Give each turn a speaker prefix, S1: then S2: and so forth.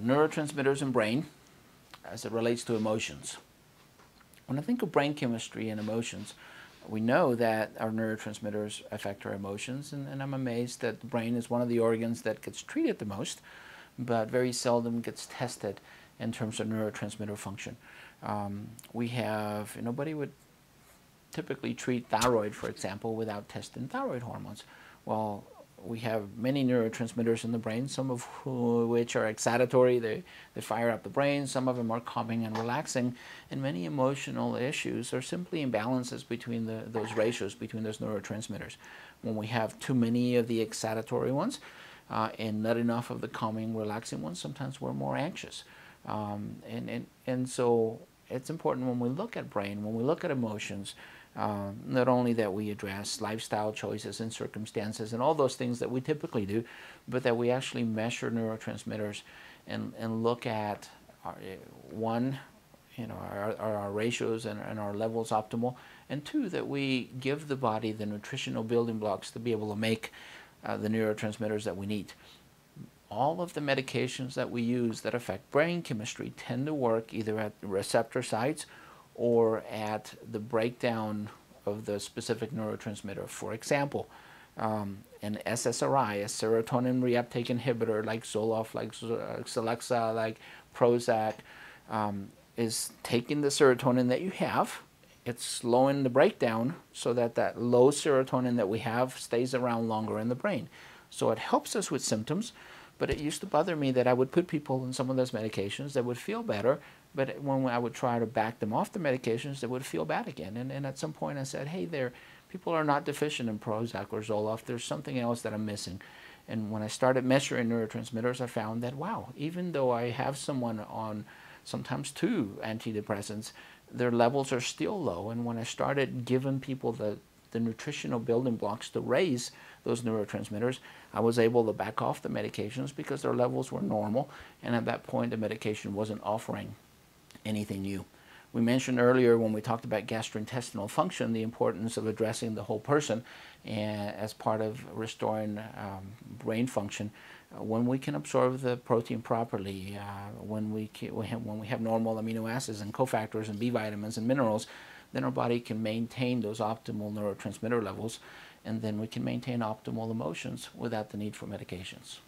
S1: neurotransmitters in brain as it relates to emotions. When I think of brain chemistry and emotions, we know that our neurotransmitters affect our emotions, and I'm amazed that the brain is one of the organs that gets treated the most, but very seldom gets tested in terms of neurotransmitter function. Nobody would typically treat thyroid, for example, without testing thyroid hormones. Well, we have many neurotransmitters in the brain, some of which are excitatory, they fire up the brain, some of them are calming and relaxing, and many emotional issues are simply imbalances between those ratios, between those neurotransmitters. When we have too many of the excitatory ones and not enough of the calming, relaxing ones, sometimes we're more anxious. And so it's important when we look at brain, when we look at emotions, not only that we address lifestyle choices and circumstances and all those things that we typically do, but that we actually measure neurotransmitters and look at our ratios and our levels optimal, and two, that we give the body the nutritional building blocks to be able to make the neurotransmitters that we need. All of the medications that we use that affect brain chemistry tend to work either at receptor sites or at the breakdown of the specific neurotransmitter. For example, an SSRI, a serotonin reuptake inhibitor like Zoloft, like Celexa, like Prozac, is taking the serotonin that you have, it's slowing the breakdown so that that low serotonin that we have stays around longer in the brain. So it helps us with symptoms, but it used to bother me that I would put people on some of those medications that would feel better, but when I would try to back them off the medications, they would feel bad again. And at some point I said, hey, people are not deficient in Prozac or Zoloft. There's something else that I'm missing. And when I started measuring neurotransmitters, I found that, wow, even though I have someone on sometimes 2 antidepressants, their levels are still low. And when I started giving people the nutritional building blocks to raise those neurotransmitters, I was able to back off the medications because their levels were normal, and at that point the medication wasn't offering anything new. We mentioned earlier when we talked about gastrointestinal function the importance of addressing the whole person as part of restoring brain function. When we can absorb the protein properly, when we have normal amino acids and cofactors and B vitamins and minerals, then our body can maintain those optimal neurotransmitter levels, and then we can maintain optimal emotions without the need for medications.